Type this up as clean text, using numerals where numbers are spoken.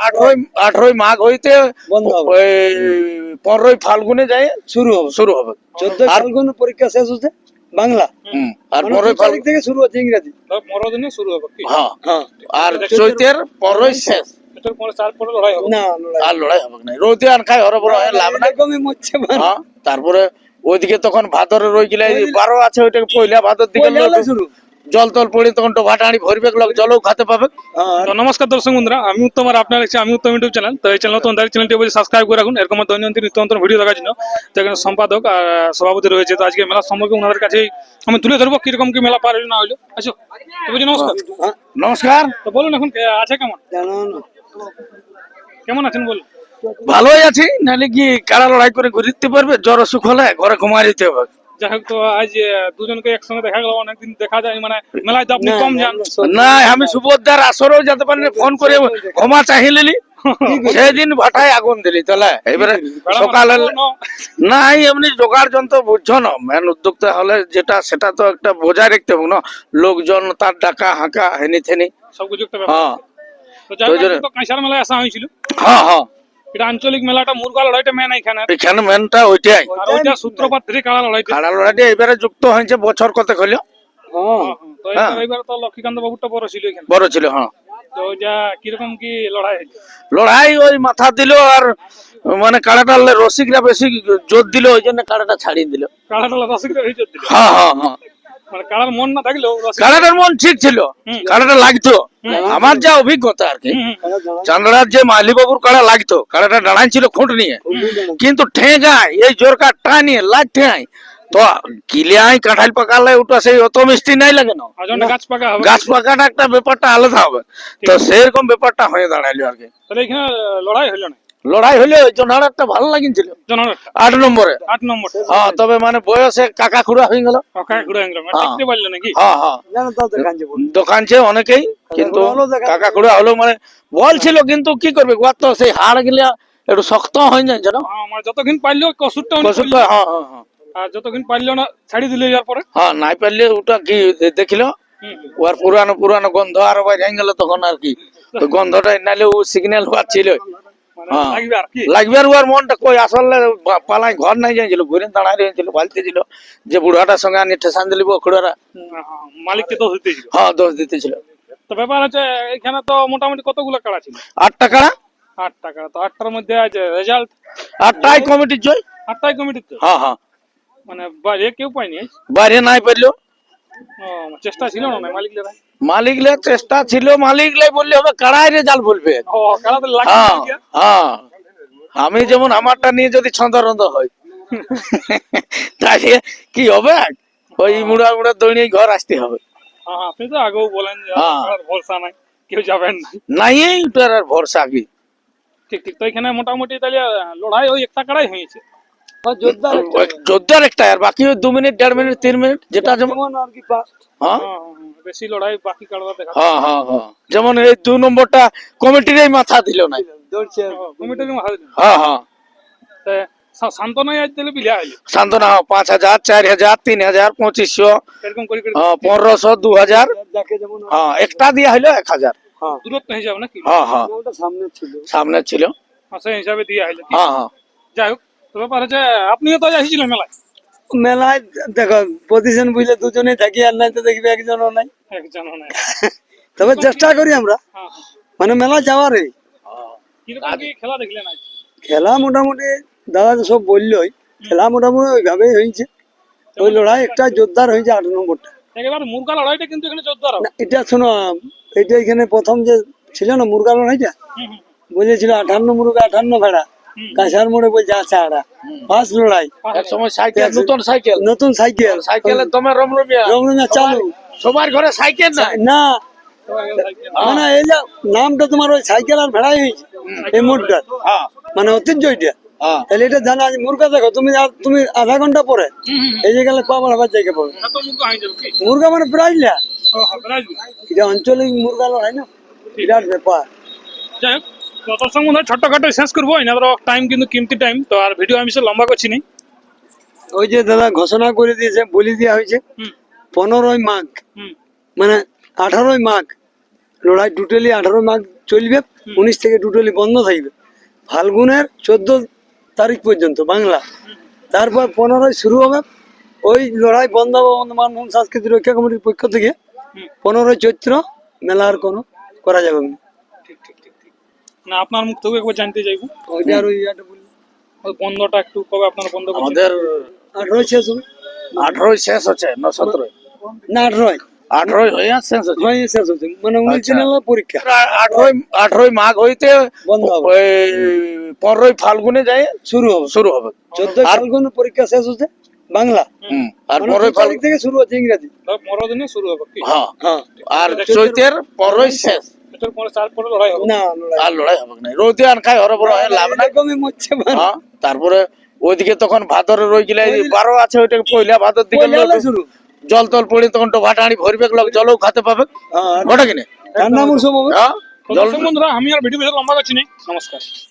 18 মাঘ হইতে 15 ফাল্গুনে যায় শুরু হবে 14 ফাল্গুন পরীক্ষা শেষ হচ্ছে বাংলা আর 15 ফাল্গুন থেকে শুরু হচ্ছে ইংরেজি 15 দিনে শুরু হবে কি? হ্যাঁ আর চৈতের 15 শেষ এটার পরে তারপরে লড়াই হবে না আর লড়াই হবে না রোদে আন খাই হরবর হয় লাভ না এরকমই মরছে হ্যাঁ তারপরে ওইদিকে তখন ভাদরে রই গেলে 12 আছে ওইটাকে পয়লা ভাদর দিকে শুরু জল তল পড়ে তখন তো ভাটাড়ি ভরবে লোক জলও খেতে পাবে তো নমস্কার দর্শক বন্ধুরা আমি উত্তম আর আপনার আমি উত্তম ইউটিউব চ্যানেল তো এই চ্যানেল তোমাদের চ্যানেলটি অবশ্যই সাবস্ক্রাইব করে রাখুন এরকম দৈনন্দিন নিত্য নতুন ভিডিও দেখার জন্য তো এখানে সম্পাদক আর সভাপতি রয়েছে তো আজকে মেলা সম্পর্কে ওনাদের কাছে আমি তুলে ধরবো কিরকম কি মেলা পার হলো না হলো আচ্ছা তো বুঝি নমস্কার নমস্কার তো বলুন এখন আছে কেমন কেমন আছেন বলুন ভালোই আছি নাহলে কি কারা লড়াই করে ঘুরতে পারবে জ্বর অসুখ হলে ঘরে ঘুমাই দিতে হবে যাই হোক তো আজ দুজনকে একসঙ্গে দেখা গেল অনেকদিন দেখা যায় মানে মেলায় তো আপনি কম যান না আমি সুবোধদার আসরেও যেতে পারি ফোন করে ক্ষমা চাহিলি সেদিন ভাটায় আগুন দিলি তাহলে এবারে সকালে নাই এমনি জোগাড় যন্ত্র বুঝছো না মেন উদ্যোক্তা হলে যেটা সেটা তো একটা বজায় রাখতে হবে না লোকজন তার ডাকা হাঁকা হেনি থেনি সবকিছু একটা হ্যাঁ তো যাই হোক তো কাঁসার মেলায় আসা হয়েছিল হ্যাঁ এটা আঞ্চলিক মেলাটা মুরগা লড়াইটা মেন এখানে মেনটা ওইটাই আর ওইটা সূত্রপাত ধরে কাড়া লড়াইটা কাড়া লড়াইটা এবারে যুক্ত হয়েছে বছর কত হলো তো এবারে তো লক্ষ্মীকান্ত বাবুটা বড় ছিল এখানে বড় ছিল হ্যাঁ তো যা কিরকম কি লড়াই হয়েছে লড়াই ওই মাথা দিল আর মানে কাড়াটা রসিকরা বেশি জোর দিল ওই জন্য কাড়াটা ছাড়িয়ে দিল কাড়াটা রসিকরা হয়ে দিল হ্যাঁ মানে কাড়ার মন না থাকলেও কাড়াটার মন ঠিক ছিল কাড়াটা লাগতো আমার যা অভিজ্ঞতা আর কি চান্দড়ার যে মালি বাবুর কাড়া লাগতো কাড়াটা দাঁড়াই ছিল খুঁট নিয়ে কিন্তু ঠেঙায় এই জোরকার টানিয়ে লাগ ঠেঙায় তো কিলিয়াই কাঁঠাল পাকালে ওটা সেই অত মিষ্টি নাই লাগে না গাছ পাকাটা একটা ব্যাপারটা আলাদা হবে তো সেরকম ব্যাপারটা হয়ে দাঁড়াইলো আর কি তাহলে এখানে লড়াই হলো না লড়াই হলে জোনারটা ভালো লাগিছিল 8 নম্বরে হ্যাঁ তবে মানে বয়সে কাকা খুড়া হয়ে গেল নাকি দোকানছে অনেকেই কিন্তু কাকা খুড়া হলো মানে বলছিল কিন্তু কি করবে গোয়ার তো সেই হাড় গিলা একটু শক্ত হয়ে যায় জানো যতক্ষণ পারলেও কসুরটা হ্যাঁ আর যতক্ষণ পারলো না ছাড়ি দিলে যাওয়ার পরে হ্যাঁ নাই পারলে ওটা কি দেখিল ওর পুরানো গন্ধ আর বাইরে গেল তখন আর কি গন্ধটা নাইলে ও সিগন্যাল হওয়ার ছিল লাগবে আর ওর মনটা কই আসলে পালাই ঘর নাই যাইছিল ঘুরে দাঁড়ায় রয়েছিল বালতে ছিল যে বুড়াটার সঙ্গে আনি ঠেসান দিলি খুড়ারা মালিককে দোষ দিতেছিল হ্যাঁ দোষ দিতেছিল তো ব্যাপার আছে এখানে তো মোটামুটি কতগুলো কাড়া ছিল 8টা কাড়া 8টা কাড়া তো 8টার মধ্যে আছে রেজাল্ট 8টাই কমিটির জয় 8টাই কমিটির তো হ্যাঁ মানে বাইরে কেউ পায়নি বাইরে নাই পারলো চেষ্টা ছিল না মালিকলে চেষ্টা ছিল মালিকলে বললে হবে কাড়াই রেজাল্ট বলবে হ্যাঁ আমি যেমন আমারটা নিয়ে যদি ছন্দরন্দ হয় তাহলে কি হবে ওই মুড়া দৌড়িয়ে ঘর আসতে হবে আপনি তো আগেও বলেন ভরসা নাই কেউ যাবেন নাই ওটার আর ভরসা কি ঠিক তো এখানে মোটামুটি তাহলে লড়াই ওই একটা কাড়াই হয়েছে যোদ্ধার একটা আর বাকি 2 মিনিট 1.5 মিনিট 3 মিনিট যেটা যেমন আর কি বেশি লড়াই বাকি কাড়া দেখা হ্যাঁ যেমন এই 2 নম্বরটা কমিটিরই মাথা দিল না কমিটির মাথা দিল হ্যাঁ শান্তনা আজ দিলে বিলা হইলো শান্তনা 5000 4000 3000 2500 এরকম করে 1500 2000 হ্যাঁ একটা দিয়া হইলো 1000 দূরত্ব হিসাব নাকি হ্যাঁ ওটা সামনে ছিল সেই হিসাবে দিয়া হইলো হ্যাঁ যাই হোক তো ব্যাপার হচ্ছে আপনিও তো আসছিলেন মেলায় দেখো পজিশন বুঝলে দুজনে থাকি আর নাই তো দেখবি একজনও নাই তবে চেষ্টা করি আমরা মানে মেলা যাওয়ারে খেলা দেখলেন খেলা মোটামুটি দাদা সব বললোই খেলা মোটামুটি ওইভাবেই হয়েছে ওই লড়াই একটা জোরদার হয়েছে 8 নম্বরটা মুরগা লড়াইটা কিন্তু এখানে জোরদার এটা শোনো এটা এখানে প্রথম যে ছিল না মুরগা লড়াইটা বলেছিল 58 মুরগা 58 ভেড়া কাঁসার মোড়ে বলছে আচ্ছা ফার্স্ট লড়াই এক সময় সাইকেল নতুন সাইকেলে তোমার রমরমিয়া চালু সবার ঘরে সাইকেল না মানে এই নামটা তোমার ওই সাইকেল আর ভেড়াই হয়েছে এই মোড়টা মানে ঐতিহ্যটা তাহলে এটা জানা মুরগা দেখো তুমি আধা ঘন্টা পরে এই যে গেলে কবার আবার জায়গা পাবে মুরগা মানে প্রাইজ না এটা আঞ্চলিক মুরগা লড়াই না বিরাট ব্যাপার যাই হোক ছোট্টখাটো শেষ করবো টাইম কিন্তু কিমতি টাইম তো আর ভিডিও আমি লম্বা করছি না ওই যে দাদা ঘোষণা করে দিয়েছে বলে দেওয়া হয়েছে 15ই মাঘ মানে 18ই মাঘ লড়াই টোটালি 18 মাঘ চলবে, 19 থেকে টোটালি বন্ধ থাকবে ফাল্গুনের 14 তারিখ পর্যন্ত বাংলা। তারপর 15 শুরু হবে ওই লড়াই বন্ধ হবে মানভূম সাংস্কৃতিক রক্ষা কমিটির পক্ষ থেকে। 15 চৈত্র মেলা আর কোনো করা যাবে না। ঠিক ঠিক ঠিক ঠিক। না আপনার মুখ থেকে একবার জানতে চাইবো ওইটা আর ওই ইয়াটা বলি। ওই বন্ধটা একটু কবে আপনারা বন্ধ করছেন? আমাদের 18 শেষ হবে 18 শেষ হচ্ছে না 17 না 18 18 হয়ে শেষ হচ্ছে। হয় শেষ হচ্ছে মানে 19 আচ্ছা। দিনের পরীক্ষা 18 মাঘ হইতে বন্ধ হবে, ওই 15 ফাল্গুনে যায় শুরু হবে। শুরু হবে। 14 আর ফাল্গুনের পরীক্ষা শেষ হচ্ছে বাংলা, আর মানে 15 2 তারিখ থেকে শুরু হচ্ছে ইংরেজি। 15 দিনে শুরু হবে কি? হ্যাঁ হ্যাঁ আর চৈতের 15 শেষ। এটার পরে তারপরে লড়াই হবে। না লড়াই আর লড়াই হবে না, রোদে আর খাই হরবর হয় লাভ নাই। এরকমই মরছে মানে। হ্যাঁ তারপরে ওইদিকে তখন ভাদরে রই গেলে 12 আছে, ওইটাকে পয়লা ভাদর দিকে পয়লা লোক শুরু। জল তল পড়ে তখন তো ভাটাড়ি ভরবে, লোক জলও খেতে পাবে, হ্যাঁ ওটা কিনে। ঠান্ডা মৌসুম হবে। হ্যাঁ তো দর্শক বন্ধুরা, আমি আর ভিডিও বেশি লম্বা করছি না, নমস্কার।